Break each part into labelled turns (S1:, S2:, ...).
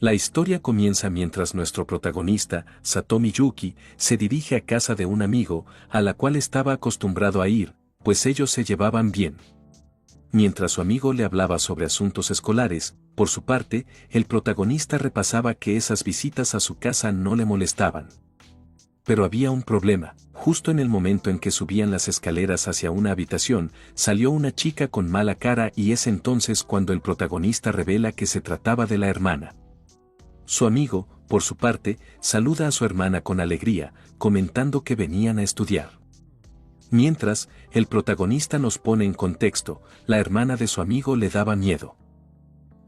S1: La historia comienza mientras nuestro protagonista, Satomi Yuki, se dirige a casa de un amigo, a la cual estaba acostumbrado a ir, pues ellos se llevaban bien. Mientras su amigo le hablaba sobre asuntos escolares, por su parte, el protagonista repasaba que esas visitas a su casa no le molestaban. Pero había un problema. Justo en el momento en que subían las escaleras hacia una habitación, salió una chica con mala cara y es entonces cuando el protagonista revela que se trataba de la hermana. Su amigo, por su parte, saluda a su hermana con alegría, comentando que venían a estudiar. Mientras, el protagonista nos pone en contexto, la hermana de su amigo le daba miedo.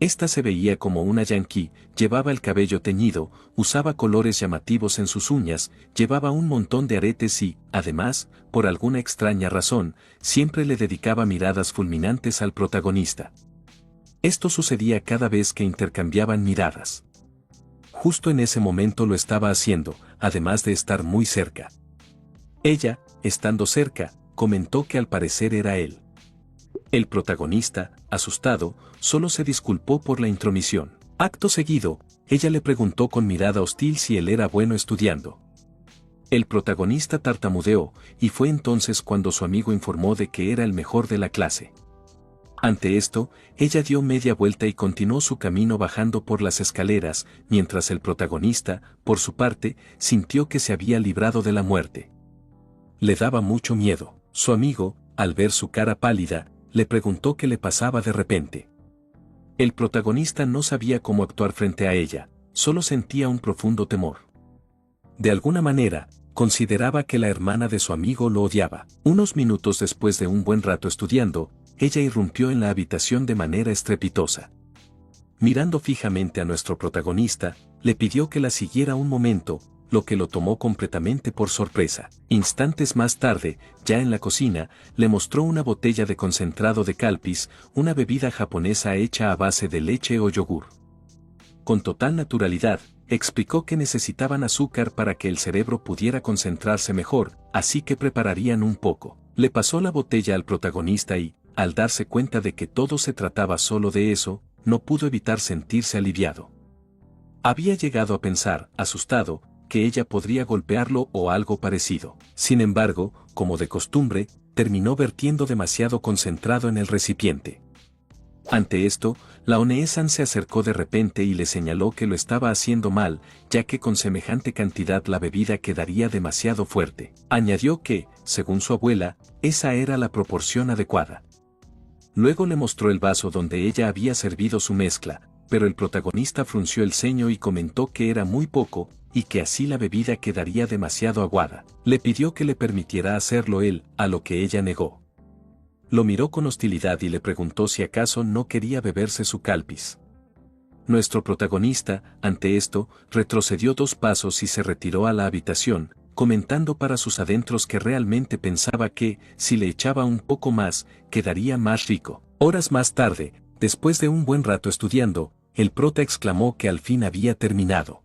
S1: Esta se veía como una yanqui, llevaba el cabello teñido, usaba colores llamativos en sus uñas, llevaba un montón de aretes y, además, por alguna extraña razón, siempre le dedicaba miradas fulminantes al protagonista. Esto sucedía cada vez que intercambiaban miradas. Justo en ese momento lo estaba haciendo, además de estar muy cerca. Ella, estando cerca, comentó que al parecer era él. El protagonista, asustado, solo se disculpó por la intromisión. Acto seguido, ella le preguntó con mirada hostil si él era bueno estudiando. El protagonista tartamudeó, y fue entonces cuando su amigo informó de que era el mejor de la clase. Ante esto, ella dio media vuelta y continuó su camino bajando por las escaleras, mientras el protagonista, por su parte, sintió que se había librado de la muerte. Le daba mucho miedo. Su amigo, al ver su cara pálida, le preguntó qué le pasaba de repente. El protagonista no sabía cómo actuar frente a ella, solo sentía un profundo temor. De alguna manera, consideraba que la hermana de su amigo lo odiaba. Unos minutos después de un buen rato estudiando, ella irrumpió en la habitación de manera estrepitosa. Mirando fijamente a nuestro protagonista, le pidió que la siguiera un momento, lo que lo tomó completamente por sorpresa. Instantes más tarde, ya en la cocina, le mostró una botella de concentrado de calpis, una bebida japonesa hecha a base de leche o yogur. Con total naturalidad, explicó que necesitaban azúcar para que el cerebro pudiera concentrarse mejor, así que prepararían un poco. Le pasó la botella al protagonista y, al darse cuenta de que todo se trataba solo de eso, no pudo evitar sentirse aliviado. Había llegado a pensar, asustado, que ella podría golpearlo o algo parecido. Sin embargo, como de costumbre, terminó vertiendo demasiado concentrado en el recipiente. Ante esto, la One-san se acercó de repente y le señaló que lo estaba haciendo mal, ya que con semejante cantidad la bebida quedaría demasiado fuerte. Añadió que, según su abuela, esa era la proporción adecuada. Luego le mostró el vaso donde ella había servido su mezcla, pero el protagonista frunció el ceño y comentó que era muy poco, y que así la bebida quedaría demasiado aguada. Le pidió que le permitiera hacerlo él, a lo que ella negó. Lo miró con hostilidad y le preguntó si acaso no quería beberse su calpis. Nuestro protagonista, ante esto, retrocedió 2 pasos y se retiró a la habitación, comentando para sus adentros que realmente pensaba que, si le echaba un poco más, quedaría más rico. Horas más tarde, después de un buen rato estudiando, el prota exclamó que al fin había terminado.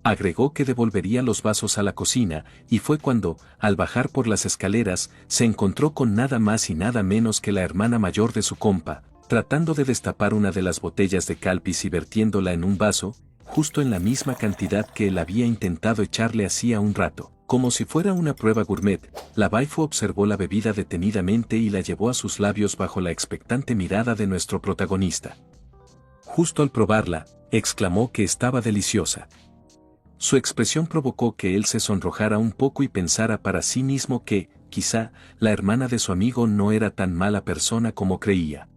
S1: Agregó que devolvería los vasos a la cocina, y fue cuando, al bajar por las escaleras, se encontró con nada más y nada menos que la hermana mayor de su compa, tratando de destapar una de las botellas de calpis y vertiéndola en un vaso, justo en la misma cantidad que él había intentado echarle hacía un rato. Como si fuera una prueba gourmet, la waifu observó la bebida detenidamente y la llevó a sus labios bajo la expectante mirada de nuestro protagonista. Justo al probarla, exclamó que estaba deliciosa. Su expresión provocó que él se sonrojara un poco y pensara para sí mismo que, quizá, la hermana de su amigo no era tan mala persona como creía.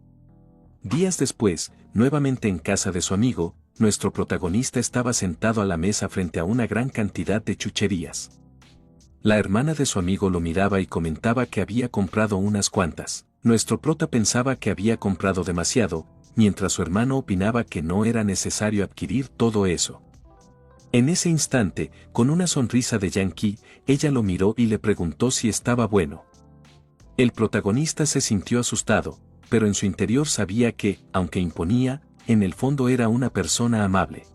S1: Días después, nuevamente en casa de su amigo, nuestro protagonista estaba sentado a la mesa frente a una gran cantidad de chucherías. La hermana de su amigo lo miraba y comentaba que había comprado unas cuantas. Nuestro prota pensaba que había comprado demasiado, mientras su hermano opinaba que no era necesario adquirir todo eso. En ese instante, con una sonrisa de yanqui, ella lo miró y le preguntó si estaba bueno. El protagonista se sintió asustado, pero en su interior sabía que, aunque imponía, en el fondo era una persona amable.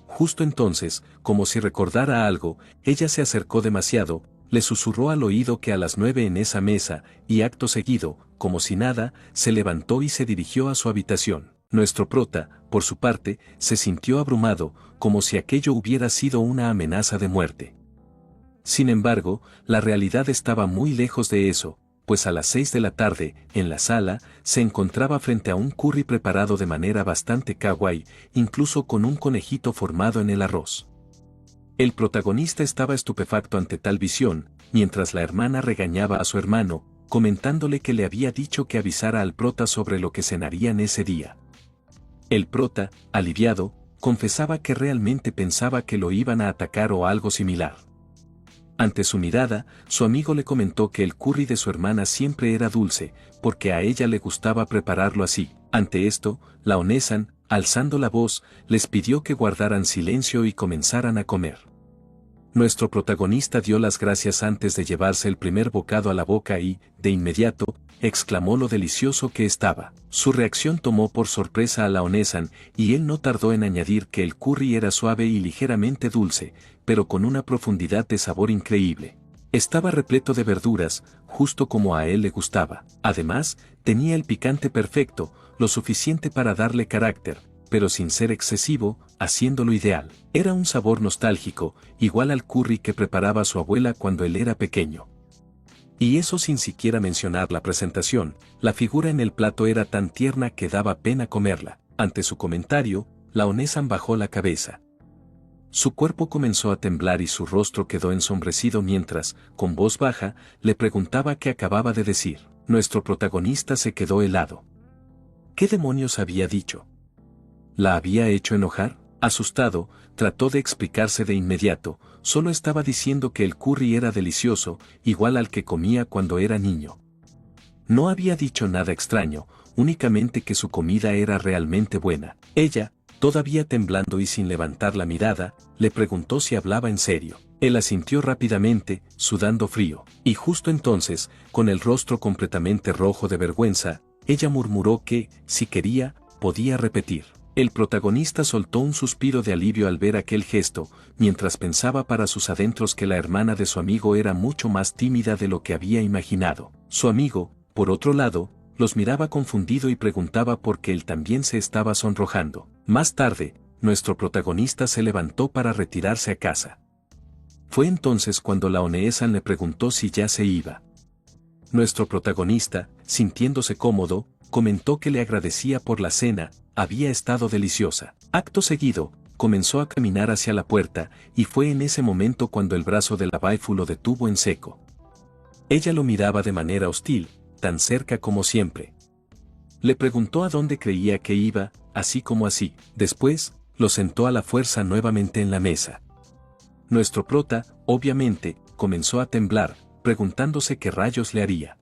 S1: Justo entonces, como si recordara algo, ella se acercó demasiado, le susurró al oído que a las 9 en esa mesa, y acto seguido, como si nada, se levantó y se dirigió a su habitación. Nuestro prota, por su parte, se sintió abrumado, como si aquello hubiera sido una amenaza de muerte. Sin embargo, la realidad estaba muy lejos de eso, pues a las 6 de la tarde, en la sala, se encontraba frente a un curry preparado de manera bastante kawaii, incluso con un conejito formado en el arroz. El protagonista estaba estupefacto ante tal visión, mientras la hermana regañaba a su hermano, comentándole que le había dicho que avisara al prota sobre lo que cenarían ese día. El prota, aliviado, confesaba que realmente pensaba que lo iban a atacar o algo similar. Ante su mirada, su amigo le comentó que el curry de su hermana siempre era dulce, porque a ella le gustaba prepararlo así. Ante esto, la Onesan, alzando la voz, les pidió que guardaran silencio y comenzaran a comer. Nuestro protagonista dio las gracias antes de llevarse el primer bocado a la boca y, de inmediato, exclamó lo delicioso que estaba. Su reacción tomó por sorpresa a la Onesan, y él no tardó en añadir que el curry era suave y ligeramente dulce, pero con una profundidad de sabor increíble. Estaba repleto de verduras, justo como a él le gustaba. Además, tenía el picante perfecto, lo suficiente para darle carácter, pero sin ser excesivo, haciéndolo ideal. Era un sabor nostálgico, igual al curry que preparaba su abuela cuando él era pequeño. Y eso sin siquiera mencionar la presentación, la figura en el plato era tan tierna que daba pena comerla. Ante su comentario, la Onesan bajó la cabeza. Su cuerpo comenzó a temblar y su rostro quedó ensombrecido mientras, con voz baja, le preguntaba qué acababa de decir. Nuestro protagonista se quedó helado. ¿Qué demonios había dicho? ¿La había hecho enojar? Asustado, trató de explicarse de inmediato, solo estaba diciendo que el curry era delicioso, igual al que comía cuando era niño. No había dicho nada extraño, únicamente que su comida era realmente buena. Ella, todavía temblando y sin levantar la mirada, le preguntó si hablaba en serio. Él asintió rápidamente, sudando frío, y justo entonces, con el rostro completamente rojo de vergüenza, ella murmuró que, si quería, podía repetir. El protagonista soltó un suspiro de alivio al ver aquel gesto, mientras pensaba para sus adentros que la hermana de su amigo era mucho más tímida de lo que había imaginado. Su amigo, por otro lado, los miraba confundido y preguntaba por qué él también se estaba sonrojando. Más tarde, nuestro protagonista se levantó para retirarse a casa. Fue entonces cuando la Onesan le preguntó si ya se iba. Nuestro protagonista, sintiéndose cómodo, comentó que le agradecía por la cena, había estado deliciosa. Acto seguido, comenzó a caminar hacia la puerta, y fue en ese momento cuando el brazo de la waifu lo detuvo en seco. Ella lo miraba de manera hostil, tan cerca como siempre. Le preguntó a dónde creía que iba, así como así. Después, lo sentó a la fuerza nuevamente en la mesa. Nuestro prota, obviamente, comenzó a temblar, preguntándose qué rayos le haría.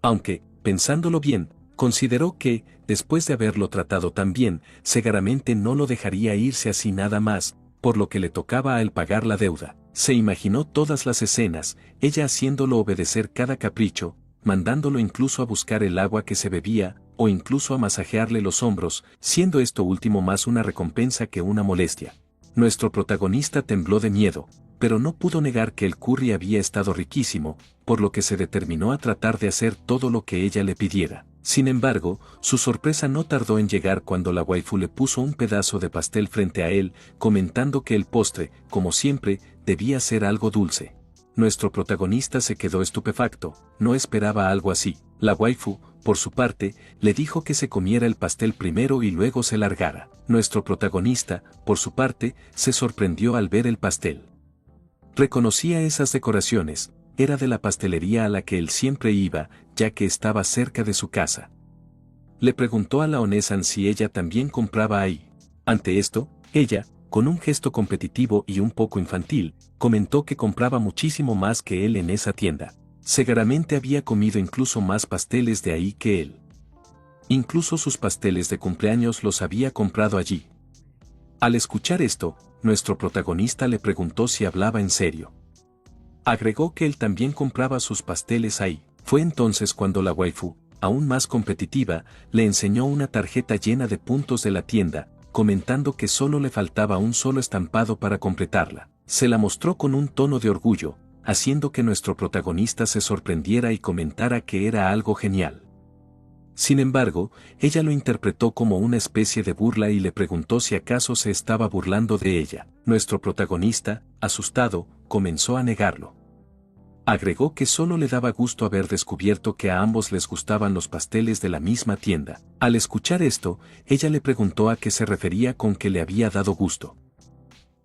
S1: Aunque, pensándolo bien, consideró que, después de haberlo tratado tan bien, seguramente no lo dejaría irse así nada más, por lo que le tocaba a él pagar la deuda. Se imaginó todas las escenas, ella haciéndolo obedecer cada capricho, mandándolo incluso a buscar el agua que se bebía, o incluso a masajearle los hombros, siendo esto último más una recompensa que una molestia. Nuestro protagonista tembló de miedo, pero no pudo negar que el curry había estado riquísimo, por lo que se determinó a tratar de hacer todo lo que ella le pidiera. Sin embargo, su sorpresa no tardó en llegar cuando la waifu le puso un pedazo de pastel frente a él, comentando que el postre, como siempre, debía ser algo dulce. Nuestro protagonista se quedó estupefacto, no esperaba algo así. La waifu, por su parte, le dijo que se comiera el pastel primero y luego se largara. Nuestro protagonista, por su parte, se sorprendió al ver el pastel. Reconocía esas decoraciones, era de la pastelería a la que él siempre iba, ya que estaba cerca de su casa. Le preguntó a la Onesan si ella también compraba ahí. Ante esto, ella, con un gesto competitivo y un poco infantil, comentó que compraba muchísimo más que él en esa tienda. Seguramente había comido incluso más pasteles de ahí que él. Incluso sus pasteles de cumpleaños los había comprado allí. Al escuchar esto, nuestro protagonista le preguntó si hablaba en serio. Agregó que él también compraba sus pasteles ahí. Fue entonces cuando la waifu, aún más competitiva, le enseñó una tarjeta llena de puntos de la tienda, comentando que solo le faltaba un solo estampado para completarla. Se la mostró con un tono de orgullo, haciendo que nuestro protagonista se sorprendiera y comentara que era algo genial. Sin embargo, ella lo interpretó como una especie de burla y le preguntó si acaso se estaba burlando de ella. Nuestro protagonista, asustado, comenzó a negarlo. Agregó que solo le daba gusto haber descubierto que a ambos les gustaban los pasteles de la misma tienda. Al escuchar esto, ella le preguntó a qué se refería con que le había dado gusto.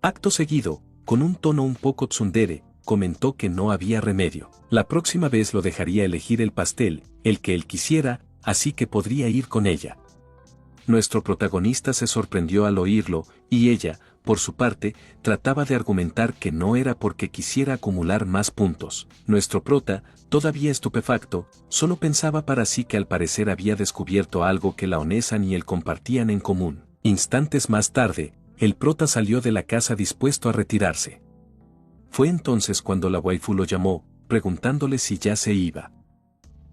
S1: Acto seguido, con un tono un poco tsundere, comentó que no había remedio. La próxima vez lo dejaría elegir el pastel, el que él quisiera, así que podría ir con ella. Nuestro protagonista se sorprendió al oírlo, y ella, por su parte, trataba de argumentar que no era porque quisiera acumular más puntos. Nuestro prota, todavía estupefacto, solo pensaba para sí que al parecer había descubierto algo que la Onesan y él compartían en común. Instantes más tarde, el prota salió de la casa dispuesto a retirarse. Fue entonces cuando la waifu lo llamó, preguntándole si ya se iba.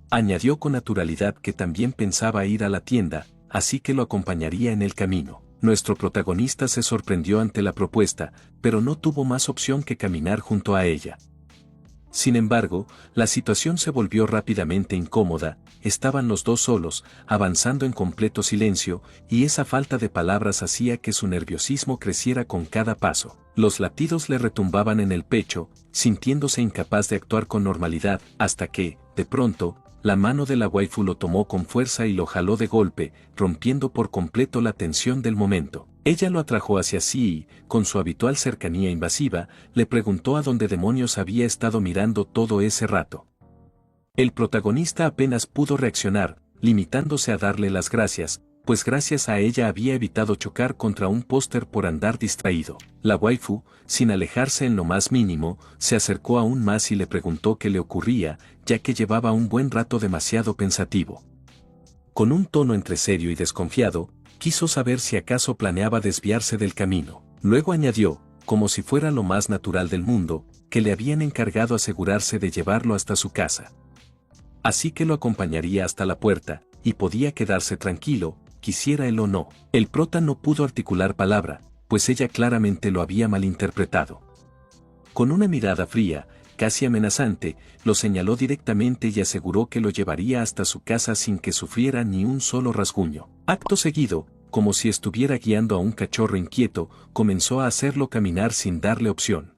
S1: Añadió con naturalidad que también pensaba ir a la tienda, así que lo acompañaría en el camino. Nuestro protagonista se sorprendió ante la propuesta, pero no tuvo más opción que caminar junto a ella. Sin embargo, la situación se volvió rápidamente incómoda, estaban los dos solos, avanzando en completo silencio, y esa falta de palabras hacía que su nerviosismo creciera con cada paso. Los latidos le retumbaban en el pecho, sintiéndose incapaz de actuar con normalidad, hasta que, de pronto, la mano de la waifu lo tomó con fuerza y lo jaló de golpe, rompiendo por completo la tensión del momento. Ella lo atrajo hacia sí y, con su habitual cercanía invasiva, le preguntó a dónde demonios había estado mirando todo ese rato. El protagonista apenas pudo reaccionar, limitándose a darle las gracias, pues gracias a ella había evitado chocar contra un póster por andar distraído. La waifu, sin alejarse en lo más mínimo, se acercó aún más y le preguntó qué le ocurría, ya que llevaba un buen rato demasiado pensativo. Con un tono entre serio y desconfiado, quiso saber si acaso planeaba desviarse del camino. Luego añadió, como si fuera lo más natural del mundo, que le habían encargado asegurarse de llevarlo hasta su casa. Así que lo acompañaría hasta la puerta, y podía quedarse tranquilo, quisiera él o no. El prota no pudo articular palabra, pues ella claramente lo había malinterpretado. Con una mirada fría, casi amenazante, lo señaló directamente y aseguró que lo llevaría hasta su casa sin que sufriera ni un solo rasguño. Acto seguido, como si estuviera guiando a un cachorro inquieto, comenzó a hacerlo caminar sin darle opción.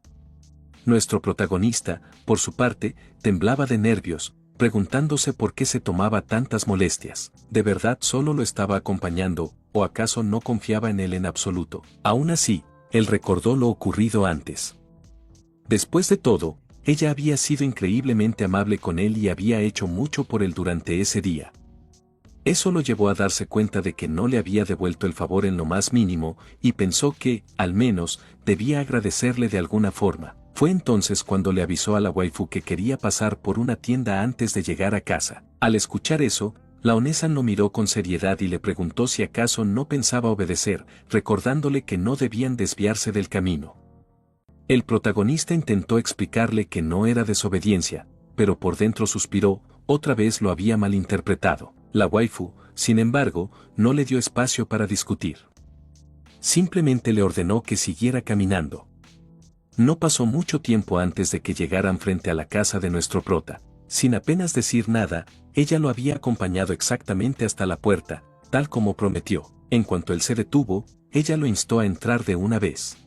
S1: Nuestro protagonista, por su parte, temblaba de nervios, preguntándose por qué se tomaba tantas molestias. ¿De verdad solo lo estaba acompañando, o acaso no confiaba en él en absoluto? Aún así, él recordó lo ocurrido antes. Después de todo, ella había sido increíblemente amable con él y había hecho mucho por él durante ese día. Eso lo llevó a darse cuenta de que no le había devuelto el favor en lo más mínimo, y pensó que, al menos, debía agradecerle de alguna forma. Fue entonces cuando le avisó a la waifu que quería pasar por una tienda antes de llegar a casa. Al escuchar eso, la Onesan lo miró con seriedad y le preguntó si acaso no pensaba obedecer, recordándole que no debían desviarse del camino. El protagonista intentó explicarle que no era desobediencia, pero por dentro suspiró, otra vez lo había malinterpretado. La waifu, sin embargo, no le dio espacio para discutir. Simplemente le ordenó que siguiera caminando. No pasó mucho tiempo antes de que llegaran frente a la casa de nuestro prota. Sin apenas decir nada, ella lo había acompañado exactamente hasta la puerta, tal como prometió. En cuanto él se detuvo, ella lo instó a entrar de una vez.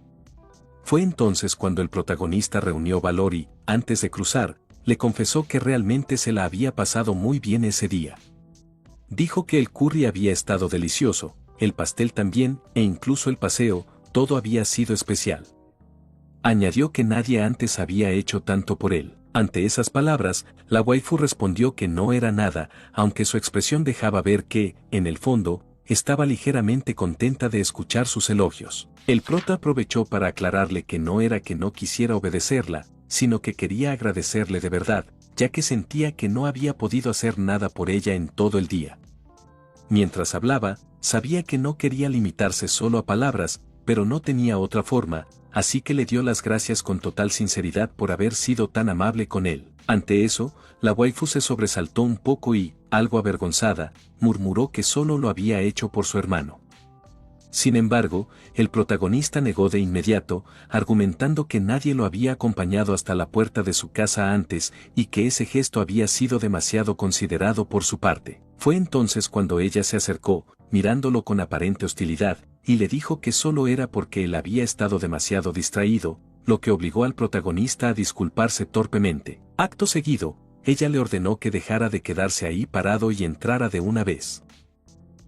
S1: Fue entonces cuando el protagonista reunió valor y, antes de cruzar, le confesó que realmente se la había pasado muy bien ese día. Dijo que el curry había estado delicioso, el pastel también, e incluso el paseo, todo había sido especial. Añadió que nadie antes había hecho tanto por él. Ante esas palabras, la waifu respondió que no era nada, aunque su expresión dejaba ver que, en el fondo, estaba ligeramente contenta de escuchar sus elogios. El prota aprovechó para aclararle que no era que no quisiera obedecerla, sino que quería agradecerle de verdad, ya que sentía que no había podido hacer nada por ella en todo el día. Mientras hablaba, sabía que no quería limitarse solo a palabras, pero no tenía otra forma, así que le dio las gracias con total sinceridad por haber sido tan amable con él. Ante eso, la waifu se sobresaltó un poco y, algo avergonzada, murmuró que solo lo había hecho por su hermano. Sin embargo, el protagonista negó de inmediato, argumentando que nadie lo había acompañado hasta la puerta de su casa antes y que ese gesto había sido demasiado considerado por su parte. Fue entonces cuando ella se acercó, mirándolo con aparente hostilidad, y le dijo que solo era porque él había estado demasiado distraído, lo que obligó al protagonista a disculparse torpemente. Acto seguido, ella le ordenó que dejara de quedarse ahí parado y entrara de una vez.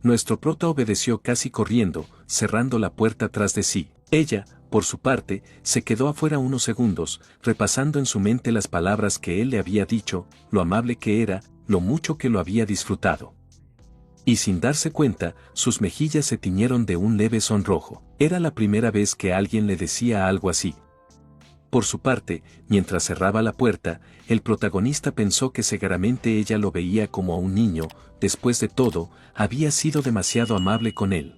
S1: Nuestro prota obedeció casi corriendo, cerrando la puerta tras de sí. Ella, por su parte, se quedó afuera unos segundos, repasando en su mente las palabras que él le había dicho, lo amable que era, lo mucho que lo había disfrutado. Y sin darse cuenta, sus mejillas se tiñeron de un leve sonrojo. Era la primera vez que alguien le decía algo así. Por su parte, mientras cerraba la puerta, el protagonista pensó que seguramente ella lo veía como a un niño, después de todo, había sido demasiado amable con él.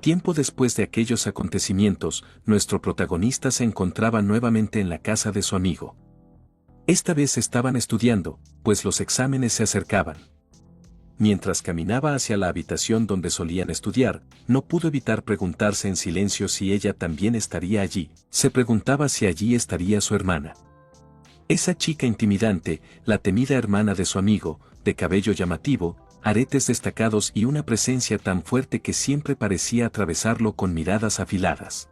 S1: Tiempo después de aquellos acontecimientos, nuestro protagonista se encontraba nuevamente en la casa de su amigo. Esta vez estaban estudiando, pues los exámenes se acercaban. Mientras caminaba hacia la habitación donde solían estudiar, no pudo evitar preguntarse en silencio si ella también estaría allí. Se preguntaba si allí estaría su hermana. Esa chica intimidante, la temida hermana de su amigo, de cabello llamativo, aretes destacados y una presencia tan fuerte que siempre parecía atravesarlo con miradas afiladas.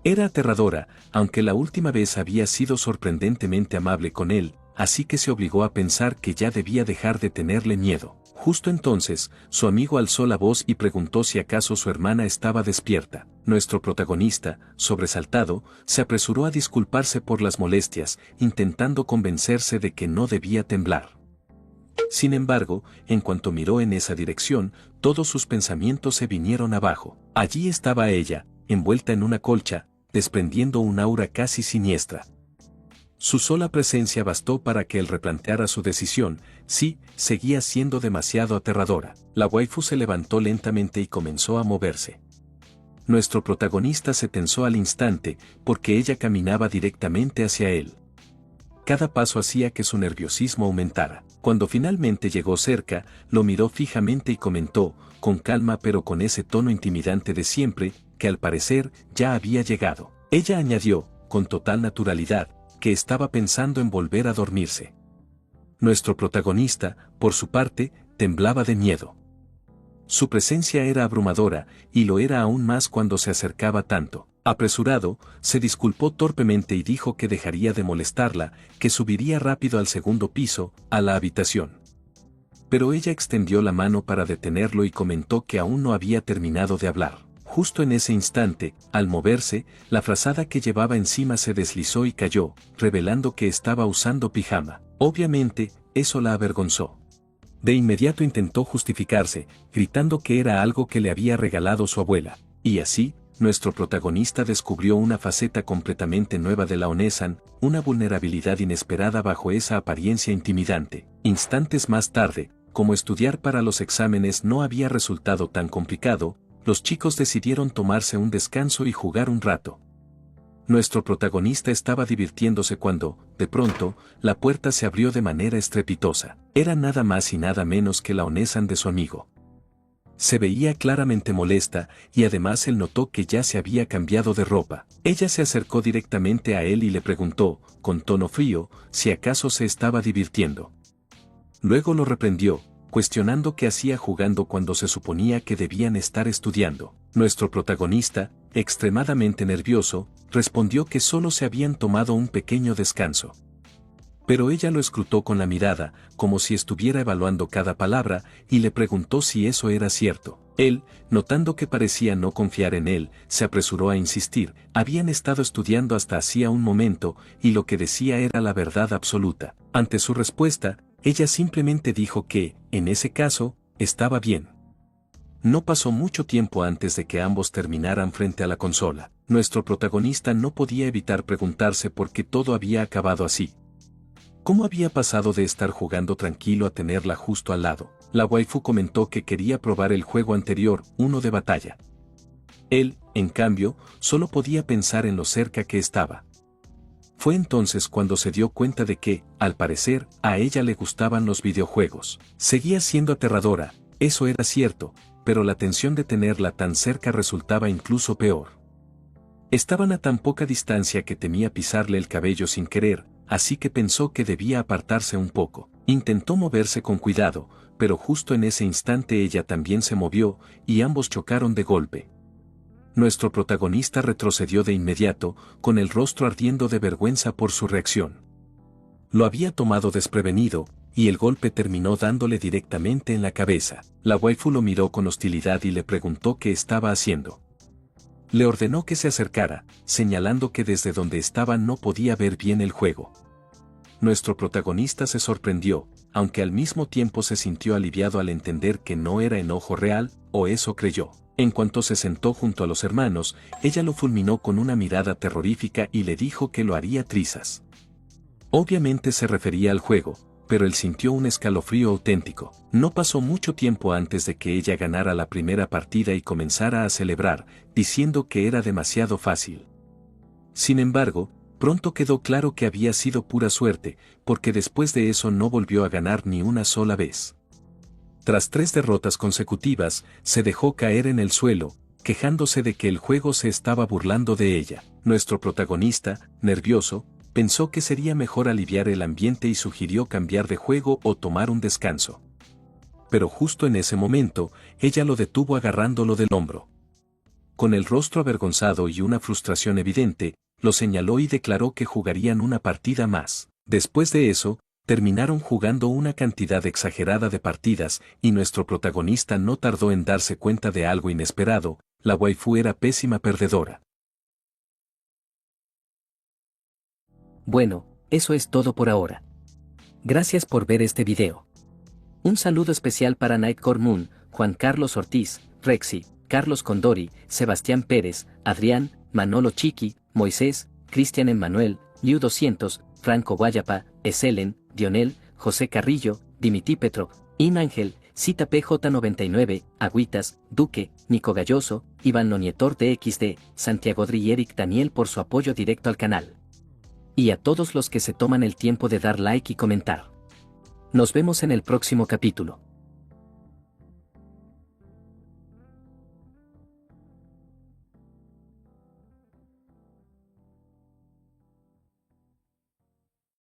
S1: Era aterradora, aunque la última vez había sido sorprendentemente amable con él, así que se obligó a pensar que ya debía dejar de tenerle miedo. Justo entonces, su amigo alzó la voz y preguntó si acaso su hermana estaba despierta. Nuestro protagonista, sobresaltado, se apresuró a disculparse por las molestias, intentando convencerse de que no debía temblar. Sin embargo, en cuanto miró en esa dirección, todos sus pensamientos se vinieron abajo. Allí estaba ella, envuelta en una colcha, desprendiendo un aura casi siniestra. Su sola presencia bastó para que él replanteara su decisión. Sí, seguía siendo demasiado aterradora. La waifu se levantó lentamente y comenzó a moverse. Nuestro protagonista se tensó al instante, porque ella caminaba directamente hacia él. Cada paso hacía que su nerviosismo aumentara. Cuando finalmente llegó cerca, lo miró fijamente y comentó, con calma pero con ese tono intimidante de siempre, que al parecer ya había llegado. Ella añadió, con total naturalidad, que estaba pensando en volver a dormirse. Nuestro protagonista, por su parte, temblaba de miedo. Su presencia era abrumadora, y lo era aún más cuando se acercaba tanto. Apresurado, se disculpó torpemente y dijo que dejaría de molestarla, que subiría rápido al segundo piso, a la habitación. Pero ella extendió la mano para detenerlo y comentó que aún no había terminado de hablar. Justo en ese instante, al moverse, la frazada que llevaba encima se deslizó y cayó, revelando que estaba usando pijama. Obviamente, eso la avergonzó. De inmediato intentó justificarse, gritando que era algo que le había regalado su abuela. Y así, nuestro protagonista descubrió una faceta completamente nueva de la Onesan, una vulnerabilidad inesperada bajo esa apariencia intimidante. Instantes más tarde, como estudiar para los exámenes no había resultado tan complicado, los chicos decidieron tomarse un descanso y jugar un rato. Nuestro protagonista estaba divirtiéndose cuando, de pronto, la puerta se abrió de manera estrepitosa. Era nada más y nada menos que la Onesan de su amigo. Se veía claramente molesta, y además él notó que ya se había cambiado de ropa. Ella se acercó directamente a él y le preguntó, con tono frío, si acaso se estaba divirtiendo. Luego lo reprendió, cuestionando qué hacía jugando cuando se suponía que debían estar estudiando. Nuestro protagonista, extremadamente nervioso, respondió que solo se habían tomado un pequeño descanso. Pero ella lo escrutó con la mirada, como si estuviera evaluando cada palabra, y le preguntó si eso era cierto. Él, notando que parecía no confiar en él, se apresuró a insistir. Habían estado estudiando hasta hacía un momento, y lo que decía era la verdad absoluta. Ante su respuesta, ella simplemente dijo que, en ese caso, estaba bien. No pasó mucho tiempo antes de que ambos terminaran frente a la consola. Nuestro protagonista no podía evitar preguntarse por qué todo había acabado así. ¿Cómo había pasado de estar jugando tranquilo a tenerla justo al lado? La waifu comentó que quería probar el juego anterior, uno de batalla. Él, en cambio, solo podía pensar en lo cerca que estaba. Fue entonces cuando se dio cuenta de que, al parecer, a ella le gustaban los videojuegos. Seguía siendo aterradora, eso era cierto, pero la tensión de tenerla tan cerca resultaba incluso peor. Estaban a tan poca distancia que temía pisarle el cabello sin querer, así que pensó que debía apartarse un poco. Intentó moverse con cuidado, pero justo en ese instante ella también se movió, y ambos chocaron de golpe. Nuestro protagonista retrocedió de inmediato, con el rostro ardiendo de vergüenza por su reacción. Lo había tomado desprevenido, y el golpe terminó dándole directamente en la cabeza. La waifu lo miró con hostilidad y le preguntó qué estaba haciendo. Le ordenó que se acercara, señalando que desde donde estaba no podía ver bien el juego. Nuestro protagonista se sorprendió, aunque al mismo tiempo se sintió aliviado al entender que no era enojo real, o eso creyó. En cuanto se sentó junto a los hermanos, ella lo fulminó con una mirada terrorífica y le dijo que lo haría trizas. Obviamente se refería al juego, pero él sintió un escalofrío auténtico. No pasó mucho tiempo antes de que ella ganara la primera partida y comenzara a celebrar, diciendo que era demasiado fácil. Sin embargo, pronto quedó claro que había sido pura suerte, porque después de eso no volvió a ganar ni una sola vez. Tras 3 derrotas consecutivas, se dejó caer en el suelo, quejándose de que el juego se estaba burlando de ella. Nuestro protagonista, nervioso, pensó que sería mejor aliviar el ambiente y sugirió cambiar de juego o tomar un descanso. Pero justo en ese momento, ella lo detuvo agarrándolo del hombro. Con el rostro avergonzado y una frustración evidente, lo señaló y declaró que jugarían una partida más. Después de eso, terminaron jugando una cantidad exagerada de partidas, y nuestro protagonista no tardó en darse cuenta de algo inesperado: la waifu era pésima perdedora.
S2: Bueno, eso es todo por ahora. Gracias por ver este video. Un saludo especial para Nightcore Moon, Juan Carlos Ortiz, Rexy, Carlos Condori, Sebastián Pérez, Adrián, Manolo Chiqui, Moisés, Cristian Emmanuel, Liu 200, Franco Guayapa, Eselen, Dionel, José Carrillo, Dimití Petro, Ángel, Cita PJ99, Agüitas, Duque, Nico Galloso, Iván Nonietor DXD, Santiago Dri y Eric Daniel por su apoyo directo al canal. Y a todos los que se toman el tiempo de dar like y comentar. Nos vemos en el próximo capítulo.